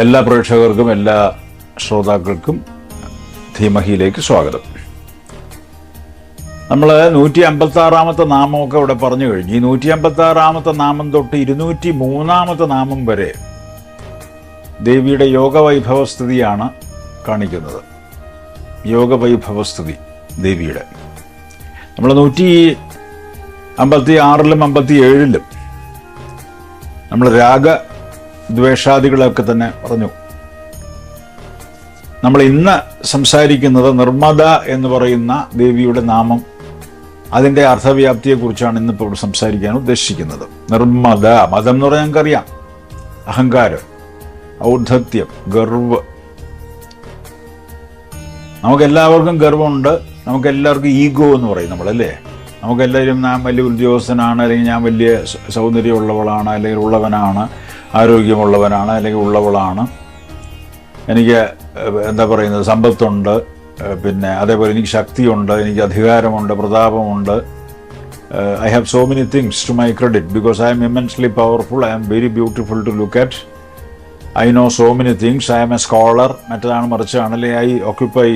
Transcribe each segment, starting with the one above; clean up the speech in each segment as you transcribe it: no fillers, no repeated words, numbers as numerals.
എല്ലാ പ്രേക്ഷകർക്കും എല്ലാ ശ്രോതാക്കൾക്കും ധീമഹിയിലേക്ക് സ്വാഗതം. നമ്മൾ 156-ാമത്തെ നാമമൊക്കെ ഇവിടെ പറഞ്ഞു കഴിഞ്ഞു. ഈ 156-ാമത്തെ നാമം തൊട്ട് 203-ാമത്തെ നാമം വരെ ദേവിയുടെ യോഗവൈഭവസ്ഥിതിയാണ് കാണിക്കുന്നത്. യോഗവൈഭവസ്ഥിതി ദേവിയുടെ നമ്മൾ 156-ലും 57-ലും നമ്മൾ രാഗദ്വേഷാദികളൊക്കെ തന്നെ പറഞ്ഞു. നമ്മൾ ഇന്ന് സംസാരിക്കുന്നത് നിർമ്മദ എന്ന് പറയുന്ന ദേവിയുടെ നാമം, അതിൻ്റെ അർത്ഥവ്യാപ്തിയെക്കുറിച്ചാണ് ഇന്നിപ്പോൾ ഇവിടെ സംസാരിക്കാൻ ഉദ്ദേശിക്കുന്നത്. നിർമ്മദ, മതം എന്ന് പറഞ്ഞാൽ ഞങ്ങൾക്കറിയാം, അഹങ്കാരം, ഔദ്ധത്യം, ഗർവ്. നമുക്കെല്ലാവർക്കും ഗർവമുണ്ട്, നമുക്കെല്ലാവർക്കും ഈഗോ എന്ന് പറയും നമ്മളല്ലേ. നമുക്കെല്ലാവരും ഞാൻ വലിയ ഉദ്യോഗസ്ഥനാണ്, അല്ലെങ്കിൽ ഞാൻ വലിയ സൗന്ദര്യമുള്ളവളാണ്, അല്ലെങ്കിൽ ഉള്ളവനാണ്, ആരോഗ്യമുള്ളവനാണ്, അല്ലെങ്കിൽ ഉള്ളവളാണ്, എനിക്ക് എന്താ പറയുന്നത് സമ്പത്തുണ്ട്, പിന്നെ അതേപോലെ എനിക്ക് ശക്തിയുണ്ട്, എനിക്ക് അധികാരമുണ്ട്, പ്രതാപമുണ്ട്. I have so many things to my credit because I am immensely powerful, I am very beautiful to look at, I know so many things, I am a scholar, മറ്റേതാണ് മറിച്ചാണ്, അല്ലെങ്കിൽ I occupy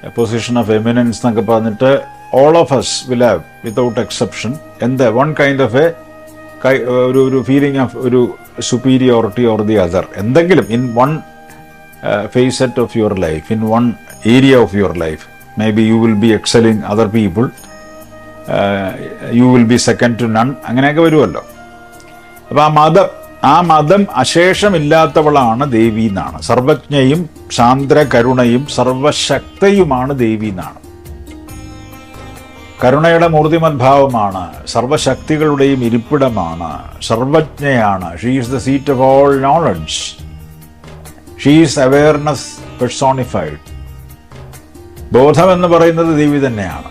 a position of eminence എന്നൊക്കെ പറഞ്ഞിട്ട് all of us will have without exception one kind of a ഒരു feeling of ഒരു superiority or the other, എന്തെങ്കിലും in one facet of your life, in one area of your life. Maybe you will be excelling other people, you will be second to none, അങ്ങനെയൊക്കെ വരുമല്ലോ. അപ്പോൾ ആ മതം അശേഷമില്ലാത്തവളാണ് ദേവി എന്നാണ്. സർവജ്ഞയും സാന്ദ്ര കരുണയും സർവശക്തയുമാണ് ദേവി എന്നാണ്. കരുണയുടെ മൂർത്തിമദ്ഭാവമാണ്, സർവശക്തികളുടെയും ഇരിപ്പിടമാണ്, സർവജ്ഞയാണ്. She is the seat of all knowledge, she is awareness personified. ബോധം എന്ന് പറയുന്നത് ദേവി തന്നെയാണ്.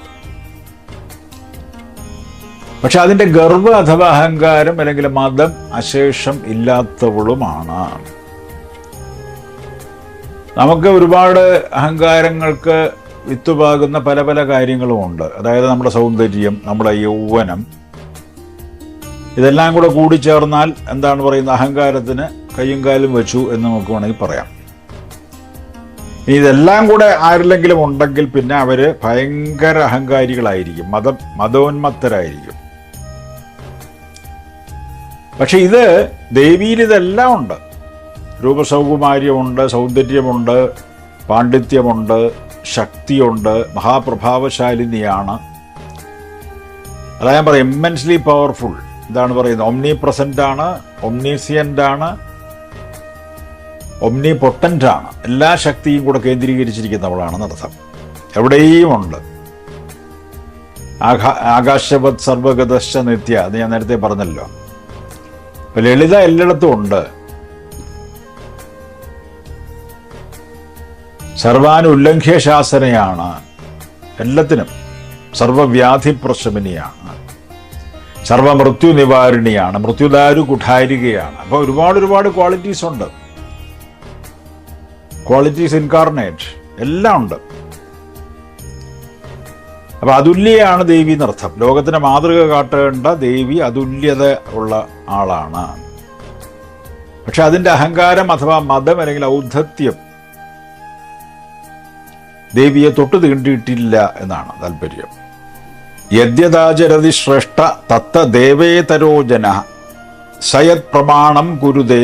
പക്ഷെ അതിൻ്റെ ഗർവ അഥവാ അഹങ്കാരം അല്ലെങ്കിൽ മതം അശേഷം ഇല്ലാത്തവളുമാണ്. നമുക്ക് ഒരുപാട് അഹങ്കാരങ്ങൾക്ക് വിത്തുപാകുന്ന പല പല കാര്യങ്ങളുമുണ്ട്. അതായത് നമ്മുടെ സൗന്ദര്യം, നമ്മുടെ യൗവനം, ഇതെല്ലാം കൂടെ കൂടിച്ചേർന്നാൽ എന്താണ് പറയുന്നത്, അഹങ്കാരത്തിന് കയ്യും കാലും വെച്ചു എന്ന് നമുക്ക് വേണമെങ്കിൽ പറയാം. ഇതെല്ലാം കൂടെ ആരിലെങ്കിലും ഉണ്ടെങ്കിൽ പിന്നെ അവര് ഭയങ്കര അഹങ്കാരികളായിരിക്കും, മതോന്മത്തരായിരിക്കും. പക്ഷെ ഇത് ദേവിയിൽ ഇതെല്ലാം ഉണ്ട്. രൂപസൗകുമാര്യമുണ്ട്, സൗന്ദര്യമുണ്ട്, പാണ്ഡിത്യമുണ്ട്, ശക്തിയുണ്ട്, മഹാപ്രഭാവശാലിനിയാണ്. അതാ ഞാൻ പറയാം, ഇമ്മൻസ്ലി പവർഫുൾ. ഇതാണ് പറയുന്നത്, ഒമ്നി പ്രസന്റ് ആണ്, ഒമ്നീസിയന്റ് ആണ്, ഒമ്നി പൊട്ടന്റ് ആണ്. എല്ലാ ശക്തിയും കൂടെ കേന്ദ്രീകരിച്ചിരിക്കുന്നവളാണെന്ന് അർത്ഥം. എവിടെയും ഉണ്ട്. ആകാശവത് സർവഗതശ്ച നിത്യ, അത് ഞാൻ നേരത്തെ പറഞ്ഞല്ലോ. അപ്പൊ ലളിത എല്ലായിടത്തും ഉണ്ട്. സർവാനുല്ലംഘ്യ ശാസനയാണ് എല്ലാത്തിനും. സർവവ്യാധി പ്രശമനിയാണ്, സർവമൃത്യു നിവാരിണിയാണ്, മൃത്യുദാരു കുഠാരികയാണ്. അപ്പോൾ ഒരുപാട് ക്വാളിറ്റീസ് ഉണ്ട്, ക്വാളിറ്റീസ് ഇൻകാർണേറ്റ്, എല്ലാം ഉണ്ട്. അപ്പൊ അതുല്യയാണ് ദേവി എന്നർത്ഥം. ലോകത്തിന് മാതൃക കാട്ടേണ്ട ദേവി അതുല്യത ഉള്ള ആളാണ്. പക്ഷെ അതിൻ്റെ അഹങ്കാരം അഥവാ മതം അല്ലെങ്കിൽ ഔദ്ധത്യം ദേവിയെ തൊട്ട് തീണ്ടിയിട്ടില്ല എന്നാണ് താല്പര്യം. യദ്യദാചരതി ശ്രേഷ്ഠ തത്ത ദേവേതരോജന സയത് പ്രമാണം കുരുതേ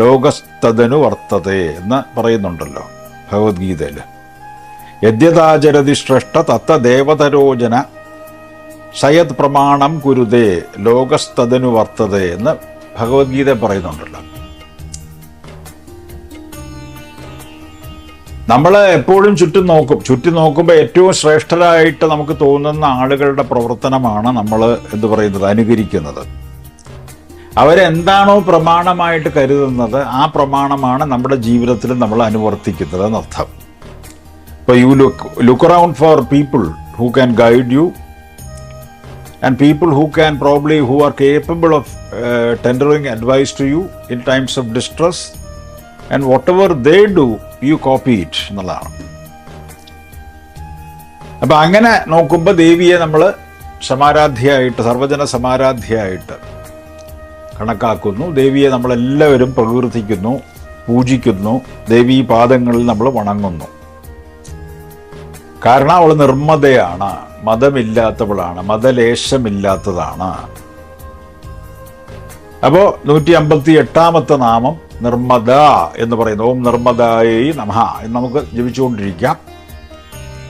ലോകസ്തദനു വർത്തതേ എന്ന് പറയുന്നുണ്ടല്ലോ ഭഗവത്ഗീതയിൽ. യദ്യദാചരതി ശ്രേഷ്ഠ തത്ത ദേവതരോജന സയത് പ്രമാണം കുരുതേ ലോകസ്തദനു വർത്തതേ എന്ന് ഭഗവത്ഗീത പറയുന്നുണ്ടല്ലോ. നമ്മൾ എപ്പോഴും ചുറ്റും നോക്കുമ്പോൾ ഏറ്റവും ശ്രേഷ്ഠരായിട്ട് നമുക്ക് തോന്നുന്ന ആളുകളുടെ പ്രവർത്തനമാണ് നമ്മൾ എന്ത് പറയുന്നത്, അനുകരിക്കുന്നത്. അവരെന്താണോ പ്രമാണമായിട്ട് കരുതുന്നത് ആ പ്രമാണമാണ് നമ്മുടെ ജീവിതത്തിൽ നമ്മൾ അനുവർത്തിക്കുന്നത് എന്നർത്ഥം. ഇപ്പോൾ you look around for people who can guide you and people who are capable of tendering advice to you in times of distress, and whatever they do you copy it എന്നുള്ളതാണ്. അപ്പം അങ്ങനെ നോക്കുമ്പോൾ ദേവിയെ നമ്മൾ സമാരാധ്യയായിട്ട്, സർവജന സമാരാധ്യയായിട്ട് കണക്കാക്കുന്നു. ദേവിയെ നമ്മളെല്ലാവരും പ്രകീർത്തിക്കുന്നു, പൂജിക്കുന്നു, ദേവീ പാദങ്ങളിൽ നമ്മൾ വണങ്ങുന്നു. കാരണം അവൾ നിർമ്മതയാണ്, മതമില്ലാത്തവളാണ്, മതലേശമില്ലാത്തതാണ്. അപ്പോൾ 158 നാമം നിർമ്മദ എന്ന് പറയുന്നു. ഓം നിർമ്മദായൈ നമഃ എന്ന് നമുക്ക് ജപിച്ചുകൊണ്ടിരിക്കാം.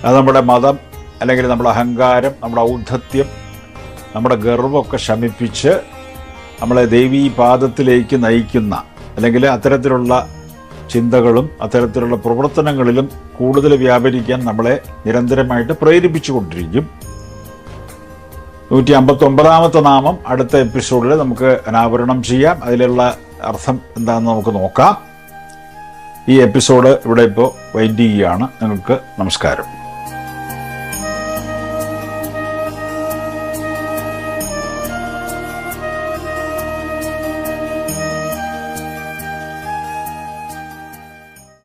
അത് നമ്മുടെ മതം അല്ലെങ്കിൽ നമ്മുടെ അഹങ്കാരം, നമ്മുടെ ഔദ്ധത്യം, നമ്മുടെ ഗർവമൊക്കെ ശമിപ്പിച്ച് നമ്മളെ ദേവീ പാദത്തിലേക്ക് നയിക്കുന്ന, അല്ലെങ്കിൽ അത്തരത്തിലുള്ള ചിന്തകളും അത്തരത്തിലുള്ള പ്രവർത്തനങ്ങളിലും കൂടുതൽ വ്യാപരിക്കാൻ നമ്മളെ നിരന്തരമായിട്ട് പ്രേരിപ്പിച്ചുകൊണ്ടിരിക്കും. 159 നാമം അടുത്ത എപ്പിസോഡിൽ നമുക്ക് അനാവരണം ചെയ്യാം. അതിലുള്ള അർത്ഥം എന്താണെന്ന് നമുക്ക് നോക്കാം. ഈ എപ്പിസോഡ് ഇവിടെ ഇപ്പോൾ വൈൻഡ് ചെയ്യുകയാണ്. നിങ്ങൾക്ക് നമസ്കാരം.